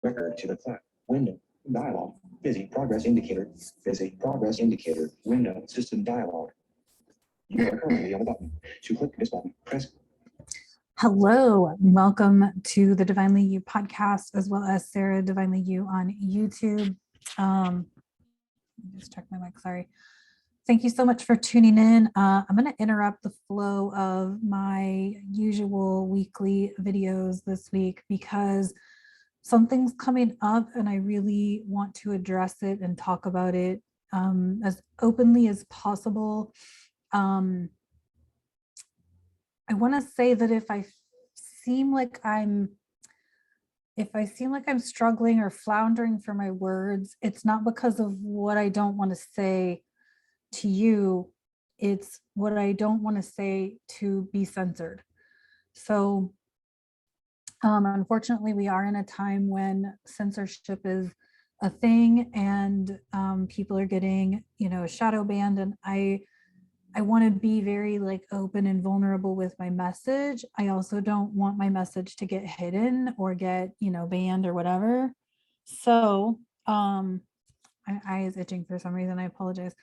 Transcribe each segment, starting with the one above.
Record to the class. Window. Dialog. Busy. Progress indicator. Busy. Progress indicator. Window. System dialog. You are currently on the button. To click this button, press. Hello, welcome to the Divinely You podcast, as well as Saradivinelyyou on YouTube. Just check my mic, sorry. Thank you so much for tuning in. I'm going to interrupt the flow of my usual weekly videos this week because something's coming up and I really want to address it and talk about it as openly as possible. I want to say that if I seem like I'm struggling or floundering for my words, it's not because of what I don't want to say to you, it's what I don't want to say to be censored. So unfortunately, we are in a time when censorship is a thing and people are getting, shadow banned, and I want to be very open and vulnerable with my message. I also don't want my message to get hidden or get, banned or whatever. So my eye is itching for some reason. I apologize.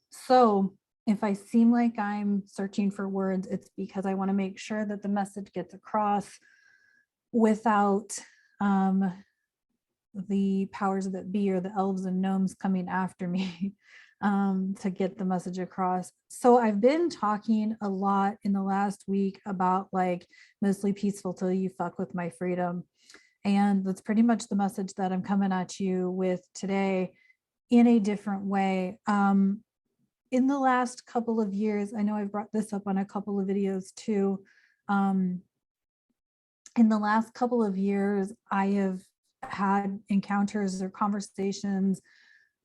So if I seem like I'm searching for words, it's because I want to make sure that the message gets across without the powers that be or the elves and gnomes coming after me to get the message across. So I've been talking a lot in the last week about mostly peaceful till you fuck with my freedom. And that's pretty much the message that I'm coming at you with today in a different way. In the last couple of years, I know I've brought this up on a couple of videos too. In the last couple of years, I have had encounters or conversations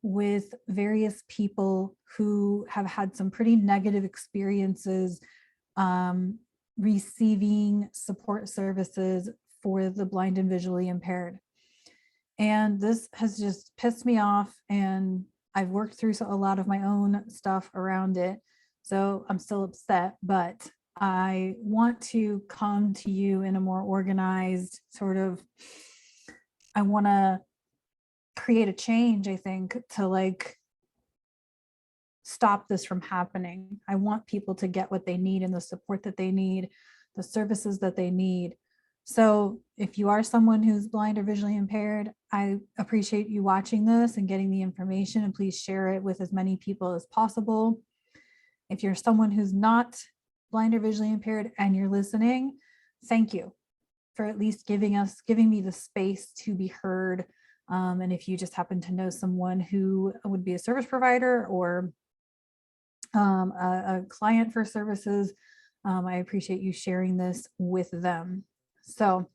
with various people who have had some pretty negative experiences receiving support services for the blind and visually impaired. And this has just pissed me off, and I've worked through a lot of my own stuff around it. So I'm still upset, but I want to come to you in a more organized I want to create a change, I think, to stop this from happening. I want people to get what they need and the support that they need, the services that they need. So if you are someone who's blind or visually impaired, I appreciate you watching this and getting the information, and please share it with as many people as possible. If you're someone who's not blind or visually impaired and you're listening, thank you for at least giving me the space to be heard. And if you just happen to know someone who would be a service provider or a client for services, I appreciate you sharing this with them. So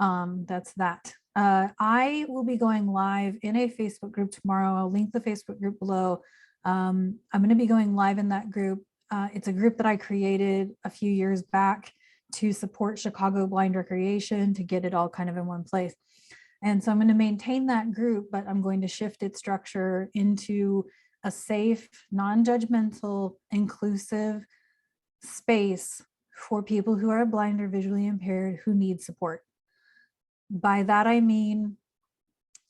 that's that. I will be going live in a Facebook group tomorrow. I'll link the Facebook group below. I'm going to be going live in that group. It's a group that I created a few years back to support Chicago blind recreation, to get it all kind of in one place. And so I'm going to maintain that group, but I'm going to shift its structure into a safe, non-judgmental, inclusive space for people who are blind or visually impaired who need support. By that, I mean,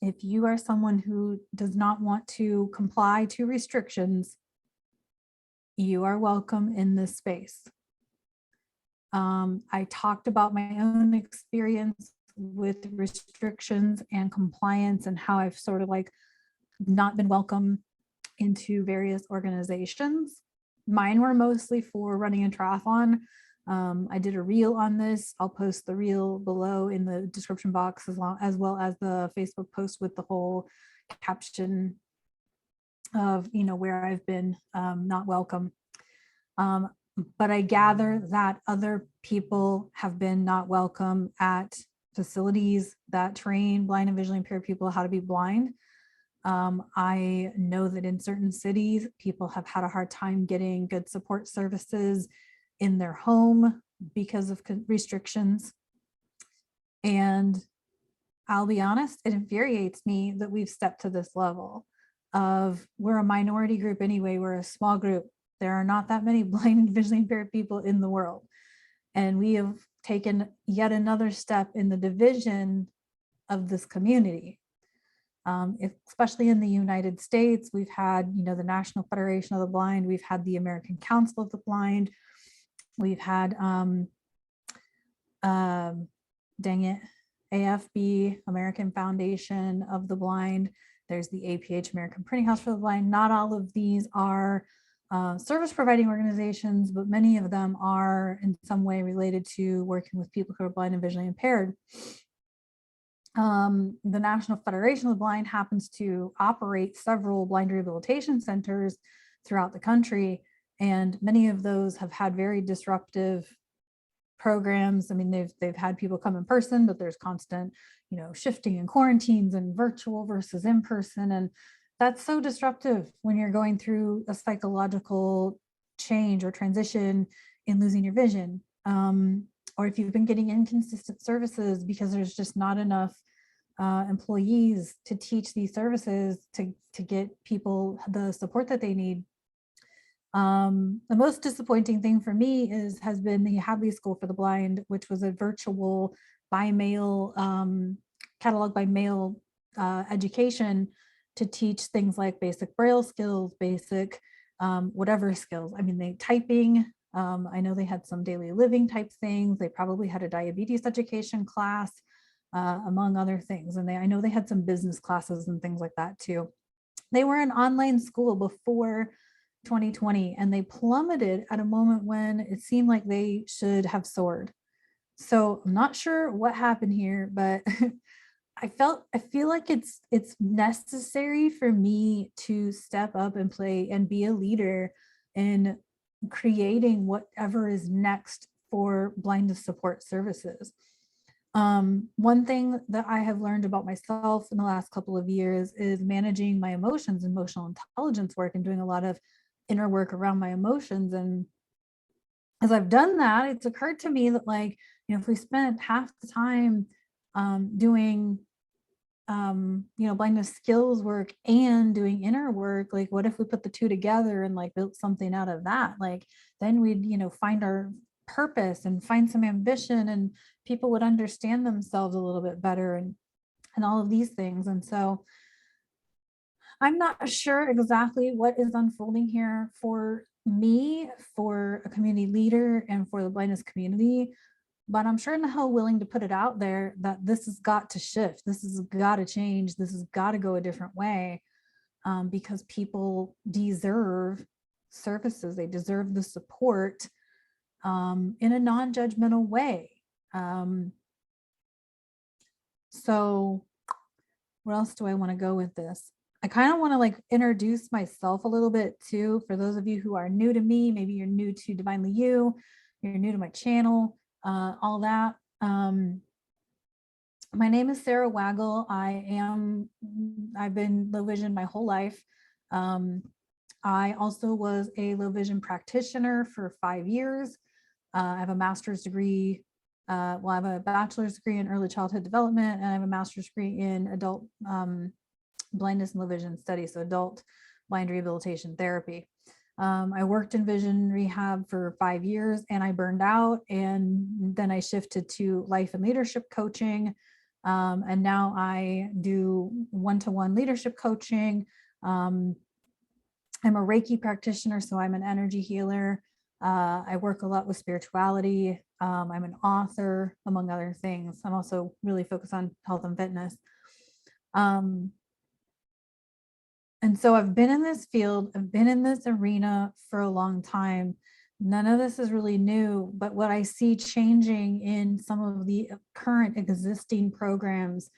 if you are someone who does not want to comply to restrictions, you are welcome in this space. I talked about my own experience with restrictions and compliance and how I've sort of not been welcome into various organizations. Mine were mostly for running a triathlon. I did a reel on this. I'll post the reel below in the description box, as well as the Facebook post with the whole caption of, where I've been not welcome. But I gather that other people have been not welcome at facilities that train blind and visually impaired people how to be blind. I know that in certain cities, people have had a hard time getting good support services in their home because of restrictions. And I'll be honest, it infuriates me that we've stepped to this level of, we're a minority group anyway, we're a small group. There are not that many blind and visually impaired people in the world. And we have taken yet another step in the division of this community. Especially in the United States, we've had, the National Federation of the Blind, we've had the American Council of the Blind, we've had, AFB, American Foundation of the Blind. There's the APH, American Printing House for the Blind. Not all of these are service providing organizations, but many of them are in some way related to working with people who are blind and visually impaired. The National Federation of the Blind happens to operate several blind rehabilitation centers throughout the country, and many of those have had very disruptive programs. I mean, they've had people come in person, but there's constant, shifting and quarantines and virtual versus in person, and that's so disruptive when you're going through a psychological change or transition in losing your vision. Or if you've been getting inconsistent services because there's just not enough employees to teach these services to get people the support that they need. The most disappointing thing for me has been the Hadley School for the Blind, which was a virtual by mail, catalog by mail education to teach things like basic Braille skills, basic whatever skills. I mean, typing. I know they had some daily living type things. They probably had a diabetes education class, among other things. And I know they had some business classes and things like that too. They were an online school before 2020, and they plummeted at a moment when it seemed like they should have soared. So I'm not sure what happened here, but I feel like it's necessary for me to step up and play and be a leader in creating whatever is next for blindness support services. One thing that I have learned about myself in the last couple of years is managing my emotions, emotional intelligence work, and doing a lot of inner work around my emotions. And as I've done that, it's occurred to me that, like, if we spent half the time doing blindness skills work and doing inner work, like, what if we put the two together and like built something out of that? Like, then we'd, find our purpose and find some ambition, and people would understand themselves a little bit better, and all of these things. And so I'm not sure exactly what is unfolding here for me, for a community leader, and for the blindness community. But I'm sure in the hell willing to put it out there that this has got to shift. This has got to change. This has got to go a different way, because people deserve services. They deserve the support in a non-judgmental way. So where else do I want to go with this? I kind of want to like introduce myself a little bit too. For those of you who are new to me, maybe you're new to Divinely-You, you're new to my channel, all that. My name is Sarah Waggle. I've been low vision my whole life. I also was a low vision practitioner for 5 years. I have a master's degree. I have a bachelor's degree in early childhood development, and I have a master's degree in adult blindness and low vision studies, so adult blind rehabilitation therapy. I worked in vision rehab for 5 years, and I burned out, and then I shifted to life and leadership coaching. And now I do one-to-one leadership coaching. I'm a Reiki practitioner, so I'm an energy healer. I work a lot with spirituality. I'm an author, among other things. I'm also really focused on health and fitness. And so I've been in this field, I've been in this arena for a long time. None of this is really new, but what I see changing in some of the current existing programs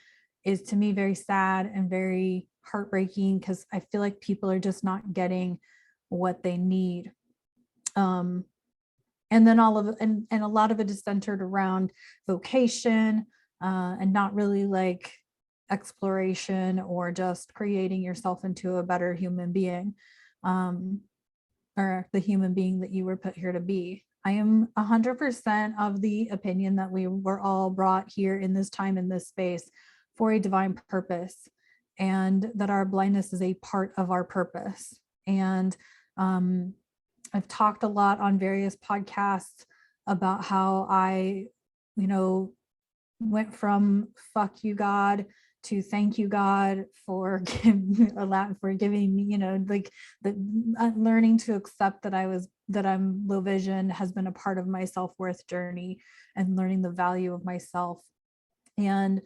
is, to me, very sad and very heartbreaking, because I feel like people are just not getting what they need. And then a lot of it is centered around vocation, and not really like exploration or just creating yourself into a better human being, or the human being that you were put here to be. I am 100% of the opinion that we were all brought here in this time, in this space, for a divine purpose, and that our blindness is a part of our purpose. And I've talked a lot on various podcasts about how I you know, went from fuck you God to thank you God for giving me, you know, like the learning to accept that I'm low vision has been a part of my self-worth journey, and learning the value of myself. And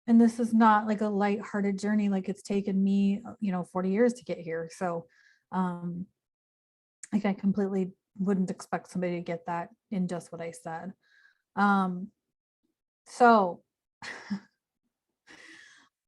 this is not like a lighthearted journey. Like, it's taken me, you know, 40 years to get here. So like, I completely wouldn't expect somebody to get that in just what I said.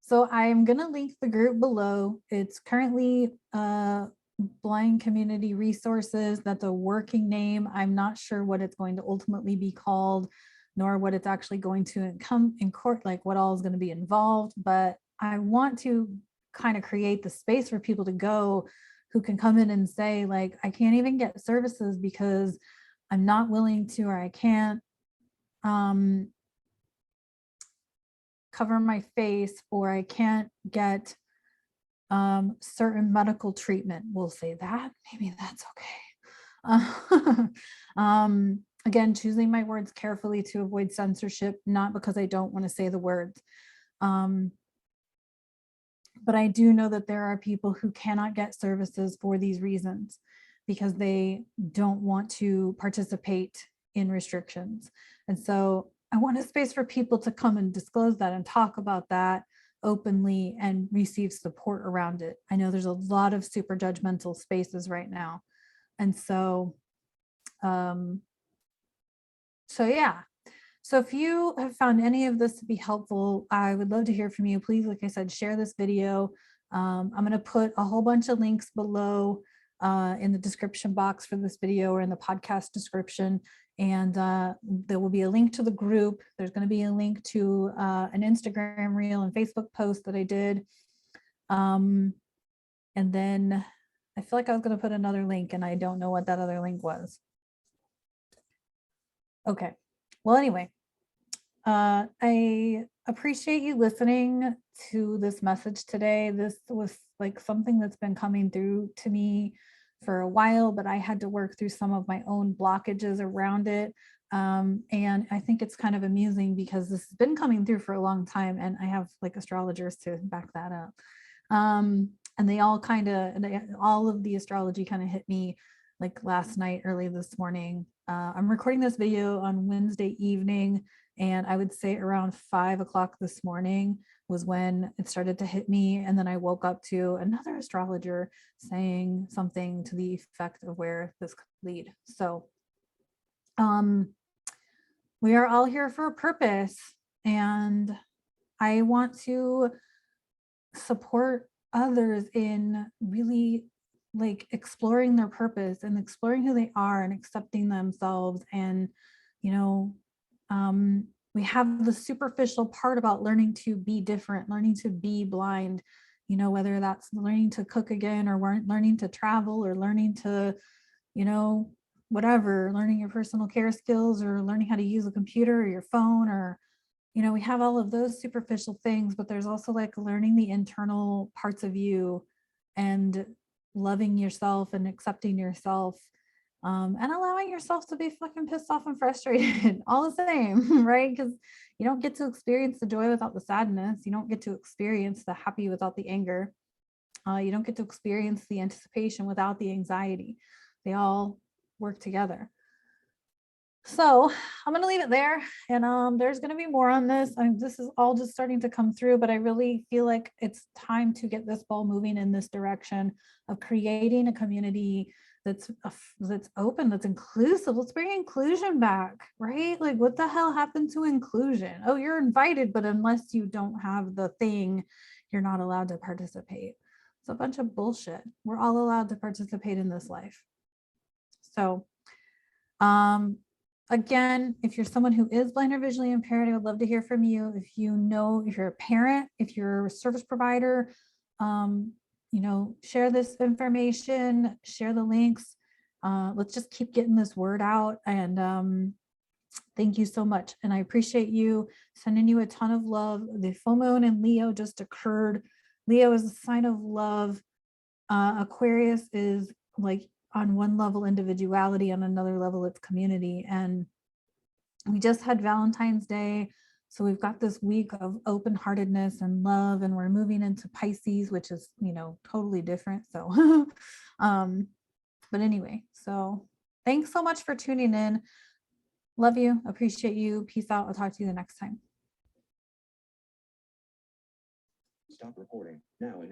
So I'm going to link the group below. It's currently Blind Community Resources. That's a working name. I'm not sure what it's going to ultimately be called, nor what it's actually going to come in court, like what all is going to be involved. But I want to kind of create the space for people to go who can come in and say, like, I can't even get services because I'm not willing to, or I can't cover my face, or I can't get certain medical treatment. We'll say that. Maybe that's okay. Again, choosing my words carefully to avoid censorship, not because I don't want to say the words. But I do know that there are people who cannot get services for these reasons, because they don't want to participate in restrictions. And so I want a space for people to come and disclose that and talk about that openly and receive support around it. I know there's a lot of super judgmental spaces right now. And so, yeah. So if you have found any of this to be helpful, I would love to hear from you. Please, like I said, share this video. I'm going to put a whole bunch of links below in the description box for this video, or in the podcast description. And there will be a link to the group. There's going to be a link to an Instagram reel and Facebook post that I did. And then I feel like I was going to put another link, and I don't know what that other link was. Okay. Well, anyway, I appreciate you listening to this message today. This was like something that's been coming through to me for a while, but I had to work through some of my own blockages around it. And I think it's kind of amusing because this has been coming through for a long time, and I have like astrologers to back that up. And they all all of the astrology kind of hit me like last night, early this morning. I'm recording this video on Wednesday evening, and I would say around 5 o'clock this morning was when it started to hit me. And then I woke up to another astrologer saying something to the effect of where this could lead. So we are all here for a purpose, and I want to support others in really like exploring their purpose and exploring who they are and accepting themselves. And, you know, we have the superficial part about learning to be different, learning to be blind, you know, whether that's learning to cook again, or learning to travel, or learning to, you know, whatever, learning your personal care skills, or learning how to use a computer or your phone, or, you know, we have all of those superficial things, but there's also like learning the internal parts of you and loving yourself and accepting yourself, and allowing yourself to be fucking pissed off and frustrated all the same, right? Because you don't get to experience the joy without the sadness. You don't get to experience the happy without the anger. You don't get to experience the anticipation without the anxiety. They all work together. So I'm going to leave it there, and there's going to be more on this. This is all just starting to come through, but I really feel like it's time to get this ball moving in this direction of creating a community that's open, that's inclusive. Let's bring inclusion back, right? Like, what the hell happened to inclusion? Oh, you're invited, but unless you don't have the thing, you're not allowed to participate. It's a bunch of bullshit. We're all allowed to participate in this life. So, again, if you're someone who is blind or visually impaired, I would love to hear from you. If you're a parent, if you're a service provider, you know, share this information, share the links. Let's just keep getting this word out. And thank you so much. And I appreciate you, sending you a ton of love. The full moon in Leo just occurred. Leo is a sign of love. Aquarius is like, on one level individuality, on another level it's community. And We just had Valentine's Day. So we've got this week of open-heartedness and love, and we're moving into Pisces, which is, you know, totally different. So, but anyway, so thanks so much for tuning in. Love you. Appreciate you. Peace out. I'll talk to you the next time. Stop recording now.